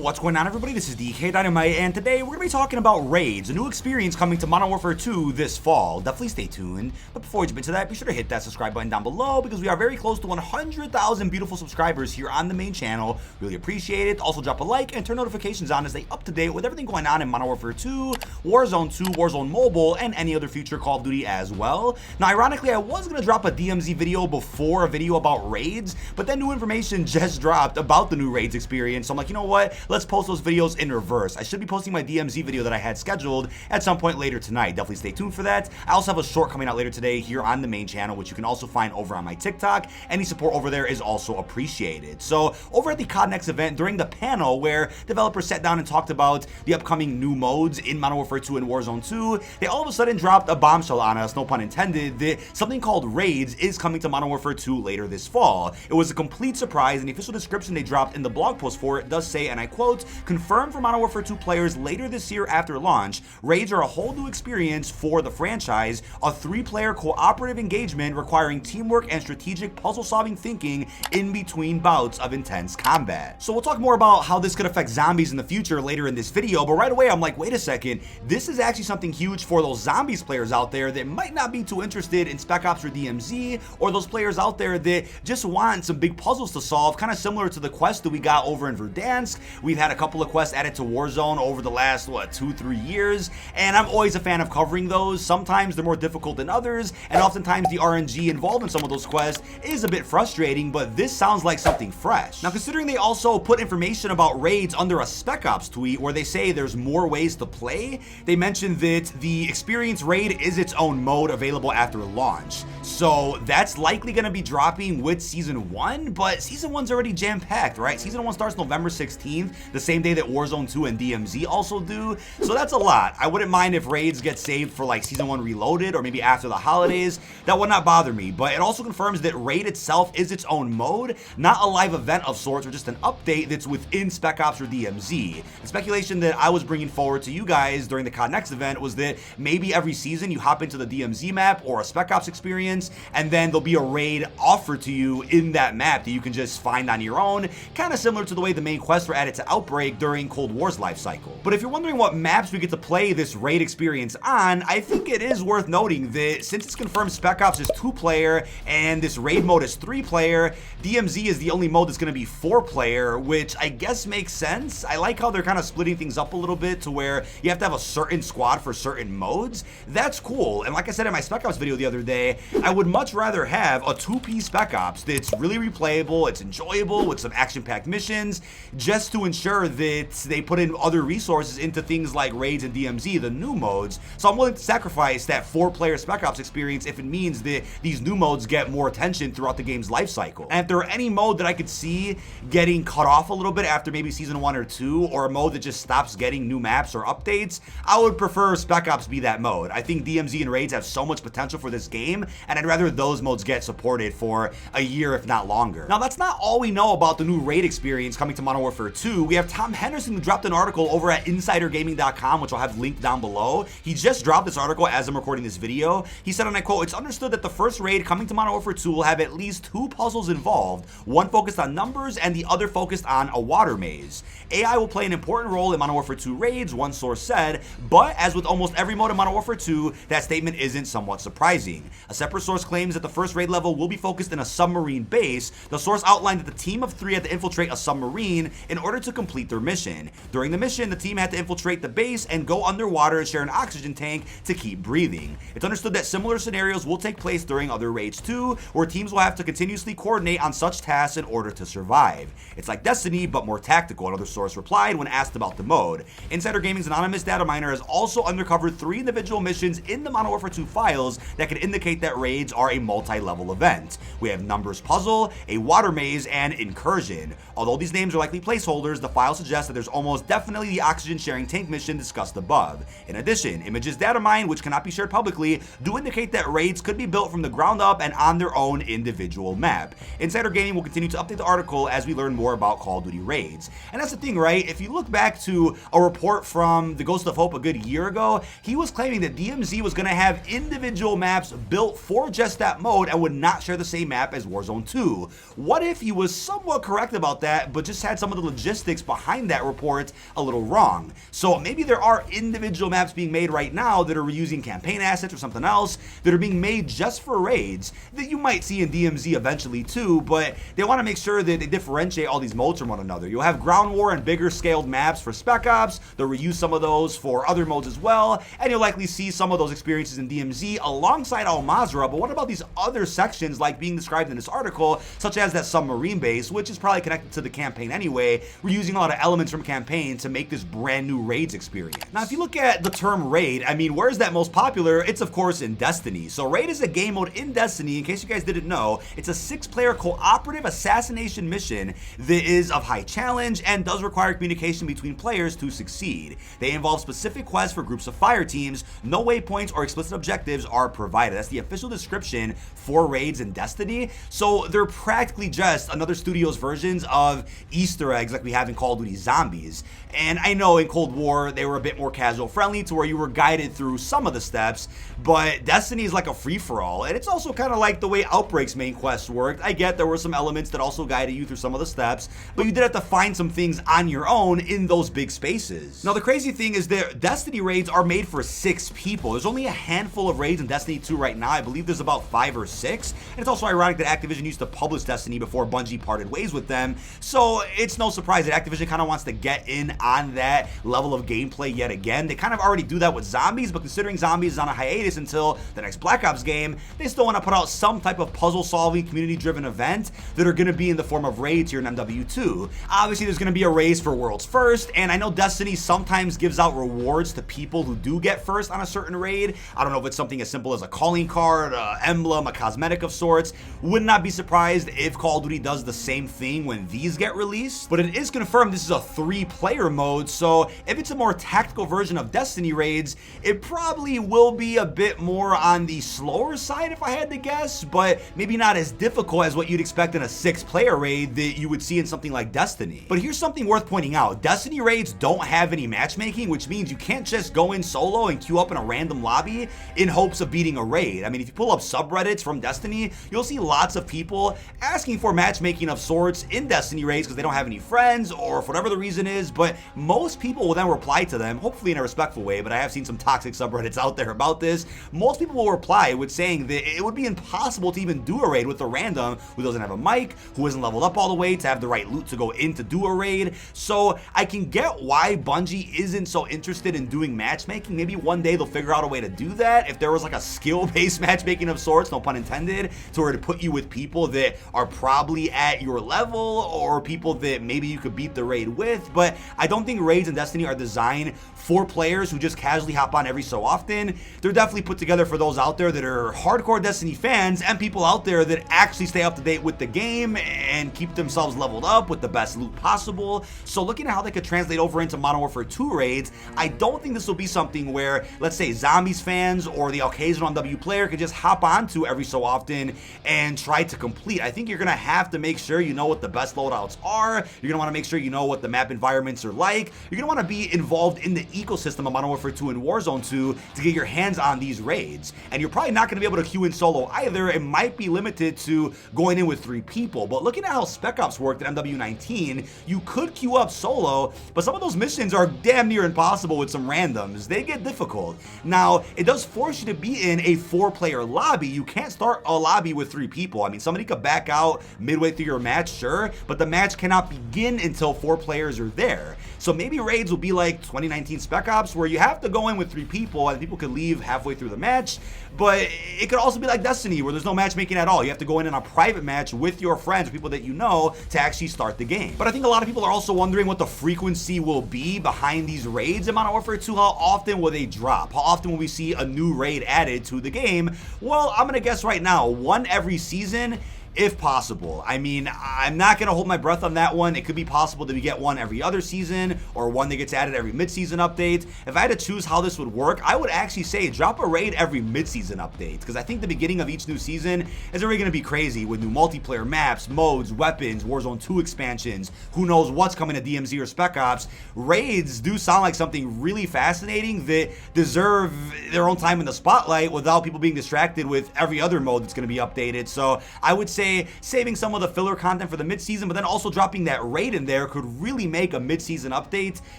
What's going on, everybody? This is dkdynamite, and today we're going to be talking about raids, a new experience coming to Modern Warfare 2 this fall. Definitely stay tuned. But before we jump into that, be sure to hit that subscribe button down below because we are very close to 100,000 beautiful subscribers here on the main channel. Really appreciate it. Also, drop a like and turn notifications on to stay up to date with everything going on in Modern Warfare 2, Warzone 2, Warzone Mobile, and any other future Call of Duty as well. Now, ironically, I was going to drop a DMZ video before a video about raids, but then new information just dropped about the new raids experience. So I'm like, you know what? Let's post those videos in reverse. I should be posting my DMZ video that I had scheduled at some point later tonight. Definitely stay tuned for that. I also have a short coming out later today here on the main channel, which you can also find over on my TikTok. Any support over there is also appreciated. So over at the COD Next event, during the panel where developers sat down and talked about the upcoming new modes in Modern Warfare 2 and Warzone 2, they all of a sudden dropped a bombshell on us, no pun intended, that something called raids is coming to Modern Warfare 2 later this fall. It was a complete surprise, and the official description they dropped in the blog post for it does say, and I quote, "Confirmed for Modern Warfare 2 players later this year after launch, raids are a whole new experience for the franchise, a 3-player cooperative engagement requiring teamwork and strategic puzzle-solving thinking in between bouts of intense combat." So we'll talk more about how this could affect zombies in the future later in this video, but right away I'm like, wait a second, this is actually something huge for those zombies players out there that might not be too interested in Spec Ops or DMZ, or those players out there that just want some big puzzles to solve, kind of similar to the quest that we got over in Verdansk. We've had a couple of quests added to Warzone over the last, 2-3 years, and I'm always a fan of covering those. Sometimes they're more difficult than others, and oftentimes the RNG involved in some of those quests is a bit frustrating, but this sounds like something fresh. Now, considering they also put information about raids under a Spec Ops tweet where they say there's more ways to play, they mentioned that the experience raid is its own mode available after launch. So that's likely going to be dropping with Season 1, but Season 1's already jam-packed, right? Season 1 starts November 16th, the same day that Warzone 2 and DMZ also do, so that's a lot. I wouldn't mind if raids get saved for like Season 1 Reloaded or maybe after the holidays. That would not bother me, but it also confirms that raid itself is its own mode, not a live event of sorts or just an update that's within Spec Ops or DMZ. The speculation that I was bringing forward to you guys during the COD Next event was that maybe every season you hop into the DMZ map or a Spec Ops experience, and then there'll be a raid offered to you in that map that you can just find on your own, kind of similar to the way the main quests were added to Outbreak during Cold War's life cycle. But if you're wondering what maps we get to play this raid experience on, I think it is worth noting that since it's confirmed Spec Ops is 2-player and this raid mode is 3-player, DMZ is the only mode that's going to be 4-player, which I guess makes sense. I like how they're kind of splitting things up a little bit to where you have to have a certain squad for certain modes. That's cool, and like I said in my Spec Ops video the other day, I would much rather have a 2-piece Spec Ops that's really replayable, it's enjoyable with some action-packed missions, just to ensure that they put in other resources into things like raids and DMZ, the new modes. So I'm willing to sacrifice that 4-player Spec Ops experience if it means that these new modes get more attention throughout the game's life cycle. And if there are any mode that I could see getting cut off a little bit after maybe Season 1 or 2, or a mode that just stops getting new maps or updates, I would prefer Spec Ops be that mode. I think DMZ and raids have so much potential for this game, and I'd rather those modes get supported for a year, if not longer. Now, that's not all we know about the new raid experience coming to Modern Warfare 2. We have Tom Henderson, who dropped an article over at insidergaming.com, which I'll have linked down below. He just dropped this article as I'm recording this video. He said, and I quote, "It's understood that the first raid coming to Modern Warfare 2 will have at least 2 puzzles involved, one focused on numbers and the other focused on a water maze. AI will play an important role in Modern Warfare 2 raids," one source said, but as with almost every mode in Modern Warfare 2, that statement isn't somewhat surprising. A separate source claims that the first raid level will be focused in a submarine base. The source outlined that the team of 3 had to infiltrate a submarine in order to complete their mission. During the mission, the team had to infiltrate the base and go underwater and share an oxygen tank to keep breathing. It's understood that similar scenarios will take place during other raids too, where teams will have to continuously coordinate on such tasks in order to survive. It's like Destiny, but more tactical, another source replied when asked about the mode. Insider Gaming's anonymous data miner has also uncovered 3 individual missions in the Modern Warfare 2 files that could indicate that raids are a multi-level event. We have Numbers Puzzle, a Water Maze, and Incursion. Although these names are likely placeholders, the file suggests that there's almost definitely the oxygen sharing tank mission discussed above. In addition, images data mined, which cannot be shared publicly, do indicate that raids could be built from the ground up and on their own individual map. Insider Gaming will continue to update the article as we learn more about Call of Duty raids. And that's the thing, right? If you look back to a report from the Ghost of Hope a good year ago, he was claiming that DMZ was going to have individual maps built for for just that mode and would not share the same map as Warzone 2. What if he was somewhat correct about that, but just had some of the logistics behind that report a little wrong? So maybe there are individual maps being made right now that are reusing campaign assets or something else that are being made just for raids that you might see in DMZ eventually too, but they want to make sure that they differentiate all these modes from one another. You'll have ground war and bigger scaled maps for Spec Ops, they'll reuse some of those for other modes as well, and you'll likely see some of those experiences in DMZ alongside Al Mazrah. But what about these other sections like being described in this article, such as that submarine base, which is probably connected to the campaign anyway? We're using a lot of elements from campaign to make this brand new raids experience. Now, if you look at the term raid, I mean, where is that most popular? It's of course in Destiny. So raid is a game mode in Destiny, in case you guys didn't know. It's a 6-player cooperative assassination mission that is of high challenge and does require communication between players to succeed. They involve specific quests for groups of fire teams. No waypoints or explicit objectives are provided. That's the official description for raids in Destiny. So they're practically just another studio's versions of Easter eggs like we have in Call of Duty Zombies. And I know in Cold War they were a bit more casual friendly to where you were guided through some of the steps, but Destiny is like a free-for-all, and it's also kind of like the way Outbreak's main quests worked. I get there were some elements that also guided you through some of the steps, but you did have to find some things on your own in those big spaces. Now the crazy thing is that Destiny raids are made for 6 people. There's only a handful of raids in Destiny 2 right now. I believe there's about 5 or 6, and it's also ironic that Activision used to publish Destiny before Bungie parted ways with them, so it's no surprise that Activision kind of wants to get in on that level of gameplay yet again. They kind of already do that with Zombies, but considering Zombies is on a hiatus until the next Black Ops game, they still want to put out some type of puzzle-solving, community-driven event that are going to be in the form of raids here in MW2. Obviously, there's going to be a race for World's First, and I know Destiny sometimes gives out rewards to people who do get first on a certain raid. I don't know if it's something as simple as a calling card, an emblem, a cosmetic of sorts. Would not be surprised if Call of Duty does the same thing when these get released, but it is confirmed this is a 3-player mode, so if it's a more tactical version of Destiny raids, it probably will be a bit more on the slower side if I had to guess, but maybe not as difficult as what you'd expect in a 6-player raid that you would see in something like Destiny. But here's something worth pointing out. Destiny raids don't have any matchmaking, which means you can't just go in solo and queue up in a random lobby in hopes of beating a raid. I mean, if you pull up subreddits from Destiny, you'll see lots of people asking for matchmaking of sorts in Destiny raids because they don't have any friends or for whatever the reason is, but most people will then reply to them, hopefully in a respectful way, but I have seen some toxic subreddits out there about this. Most people will reply with saying that it would be impossible to even do a raid with a random who doesn't have a mic, who isn't leveled up all the way to have the right loot to go in to do a raid. So I can get why Bungie isn't so interested in doing matchmaking. Maybe one day they'll figure out a way to do that. If there was like a skill-based matchmaking of sorts, no pun intended, to where to put you with people that are probably at your level or people that maybe you could beat the raid with. But I don't think raids in Destiny are designed for players who just casually hop on every so often. They're definitely put together for those out there that are hardcore Destiny fans and people out there that actually stay up to date with the game and keep themselves leveled up with the best loot possible. So looking at how they could translate over into Modern Warfare 2 raids, I don't think this will be something where, let's say, Zombies fans or the occasional MW player could just hop onto every so often and try to complete. I think you're going to have to make sure you know what the best loadouts are. You're going to want to make sure you know what the map environments are like. You're going to want to be involved in the ecosystem of Modern Warfare 2 and Warzone 2 to get your hands on these raids. And you're probably not going to be able to queue in solo either. It might be limited to going in with 3 people. But looking at how Spec Ops worked in MW19, you could queue up solo, but some of those missions are damn near impossible with some randoms. They get difficult. Now, it does force you to be in a 4-player lobby. You can't start a lobby with 3 people. I mean, somebody could back out midway through your match, sure, but the match cannot begin until 4 players are there. So maybe raids will be like 2019 Spec Ops, where you have to go in with 3 people and people could leave halfway through the match, but it could also be like Destiny, where there's no matchmaking at all. You have to go in a private match with your friends, people that you know, to actually start the game. But I think a lot of people are also wondering what the frequency will be behind these raids in Modern Warfare 2. How often will they drop? How often will we see a new raid added to the game? Well, I'm gonna guess right now, 1 every season if possible. I mean, I'm not going to hold my breath on that one. It could be possible that we get one every other season or one that gets added every midseason update. If I had to choose how this would work, I would actually say drop a raid every midseason update, because I think the beginning of each new season is already going to be crazy with new multiplayer maps, modes, weapons, Warzone 2 expansions, who knows what's coming to DMZ or Spec Ops. Raids do sound like something really fascinating that deserve their own time in the spotlight without people being distracted with every other mode that's going to be updated. So I would say saving some of the filler content for the midseason, but then also dropping that raid in there could really make a midseason update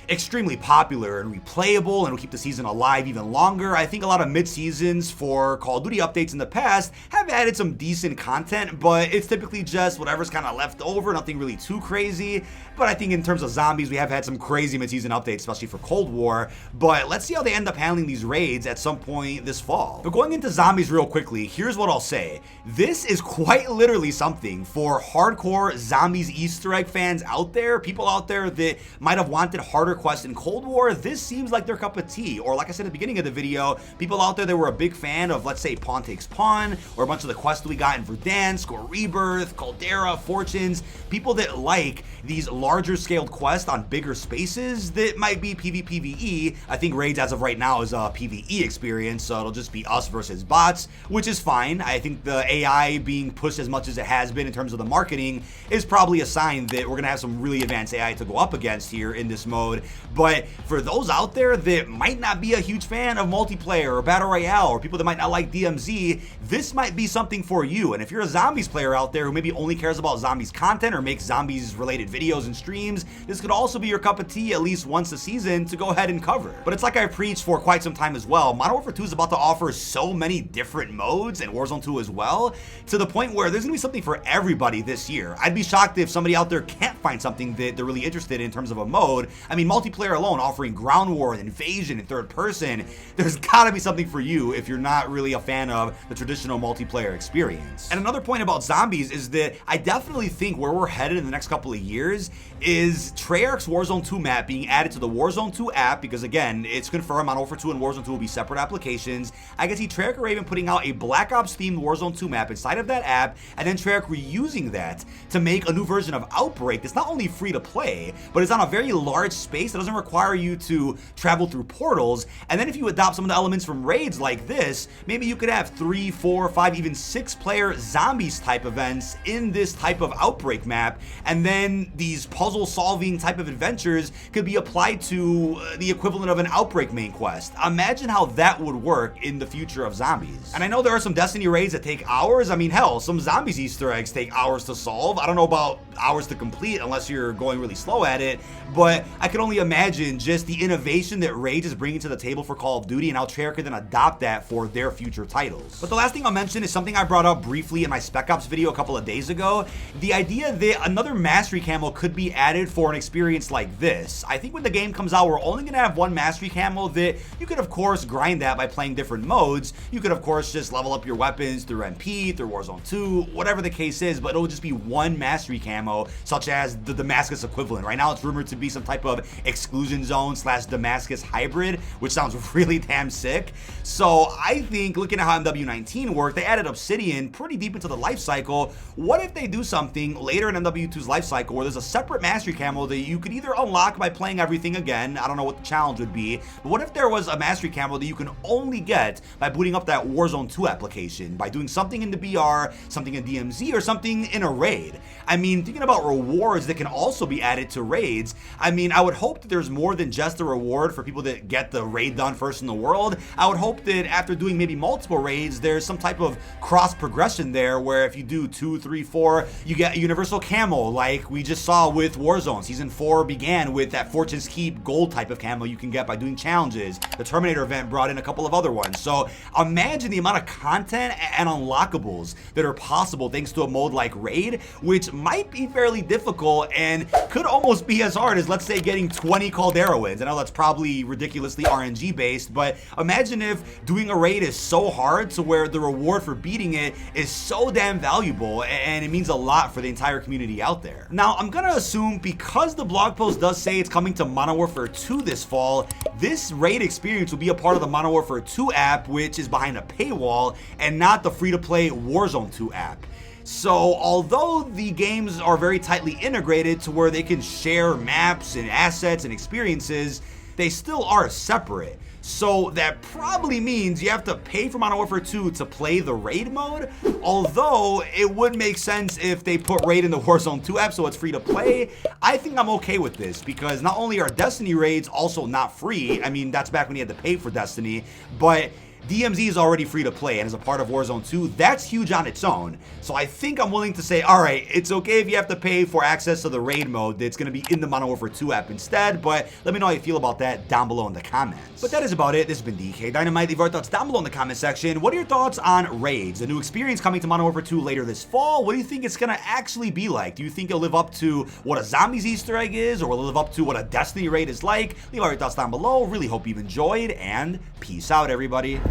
extremely popular and replayable, and will keep the season alive even longer. I think a lot of mid-seasons for Call of Duty updates in the past have added some decent content, but it's typically just whatever's kind of left over, nothing really too crazy. But I think in terms of zombies, we have had some crazy mid-season updates, especially for Cold War. But let's see how they end up handling these raids at some point this fall. But going into zombies real quickly, here's what I'll say. This is quite literally something for hardcore zombies Easter egg fans out there, people out there that might have wanted harder quests in Cold War. This seems like their cup of tea. Or like I said at the beginning of the video, people out there that were a big fan of, let's say, Pawn Takes Pawn, or a bunch of the quests we got in Verdansk, or Rebirth, Caldera, Fortunes, people that like these larger scaled quests on bigger spaces that might be PvPvE. I think raids as of right now is a PvE experience, so it'll just be us versus bots, which is fine. I think the AI being pushed as much as it has been in terms of the marketing is probably a sign that we're gonna have some really advanced AI to go up against here in this mode. But for those out there that might not be a huge fan of multiplayer or battle royale, or people that might not like DMZ, this might be something for you. And if you're a zombies player out there who maybe only cares about zombies content or makes zombies related videos and streams, this could also be your cup of tea at least once a season to go ahead and cover. But it's like I've preached for quite some time as well, Modern Warfare 2 is about to offer so many different modes, and Warzone 2 as well, to the point where there's gonna be something for everybody this year. I'd be shocked if somebody out there can't find something that they're really interested in terms of a mode. I mean, multiplayer alone, offering ground war and invasion and third person, there's gotta be something for you if you're not really a fan of the traditional multiplayer experience. And another point about zombies is that I definitely think where we're headed in the next couple of years is Treyarch's Warzone 2 map being added to the Warzone 2 app, because again, it's confirmed Modern Warfare 2 and Warzone 2 will be separate applications. I can see Treyarch or Raven putting out a Black Ops themed Warzone 2 map inside of that app, and then Treyarch reusing that to make a new version of Outbreak that's not only free to play, but it's on a very large space that doesn't require you to travel through portals. And then if you adopt some of the elements from raids like this, maybe you could have 3, 4, 5, even 6 player zombies type events in this type of Outbreak map, and then these puzzle solving type of adventures could be applied to the equivalent of an Outbreak main quest. Imagine how that would work in the future of zombies. And I know there are some Destiny raids that take hours. I mean, hell, some zombies Easter eggs take hours to solve. I don't know about hours to complete unless you're going really slow at it, but I can only imagine just the innovation that Rage is bringing to the table for Call of Duty, and how Treyarch could then adopt that for their future titles. But the last thing I'll mention is something I brought up briefly in my Spec Ops video a couple of days ago, the idea that another mastery camo could be added for an experience like this. I think when the game comes out, we're only going to have one mastery camo that you could of course grind that by playing different modes. You could of course just level up your weapons through MP, through Warzone 2, whatever the case is, but it'll just be one mastery camo, such as the Damascus equivalent. Right now it's rumored to be some type of exclusion zone / Damascus hybrid, which sounds really damn sick. So I think looking at how MW19 worked, they added Obsidian pretty deep into the life cycle. What if they do something later in MW2's life cycle where there's a separate mastery camo that you could either unlock by playing everything again? I don't know what the challenge would be, but what if there was a mastery camo that you can only get by booting up that Warzone 2 application, by doing something in the BR, something in DMZ, or something in a raid? I mean, thinking about rewards that can also be added to raids, I mean, I would hope that there's more than just a reward for people that get the raid done first in the world. I would hope that after doing maybe multiple raids, there's some type of cross progression there, where if you do 2, 3, 4, you get a universal camo like we just saw with Warzone. Season 4 began with that Fortune's Keep gold type of camo you can get by doing challenges. The Terminator event brought in a couple of other ones. So imagine the amount of content and unlockables that are possible thanks to a mode like Raid, which might be fairly difficult and could almost be as hard as, let's say, getting 20 Caldera wins. I know that's probably ridiculously RNG based, but imagine if doing a raid is so hard to where the reward for beating it is so damn valuable, and it means a lot for the entire community out there. Now, I'm gonna assume, because the blog post does say it's coming to Modern Warfare 2 this fall, this raid experience will be a part of the Modern Warfare 2 app, which is behind a paywall, and not the free-to-play Warzone 2 app. So although the games are very tightly integrated to where they can share maps and assets and experiences, they still are separate. So that probably means you have to pay for Modern Warfare 2 to play the raid mode, although it would make sense if they put raid in the Warzone 2 app so it's free to play. I think I'm okay with this because not only are Destiny raids also not free, I mean that's back when you had to pay for Destiny, but DMZ is already free to play and is a part of Warzone 2. That's huge on its own. So I think I'm willing to say, all right, it's okay if you have to pay for access to the raid mode that's going to be in the Modern Warfare 2 app instead, but let me know how you feel about that down below in the comments. But that is about it. This has been dkdynamite. Leave your thoughts down below in the comment section. What are your thoughts on raids, a new experience coming to Modern Warfare 2 later this fall? What do you think it's going to actually be like? Do you think it'll live up to what a Zombies Easter egg is, or will it live up to what a Destiny raid is like? Leave all your thoughts down below. Really hope you've enjoyed, and peace out, everybody.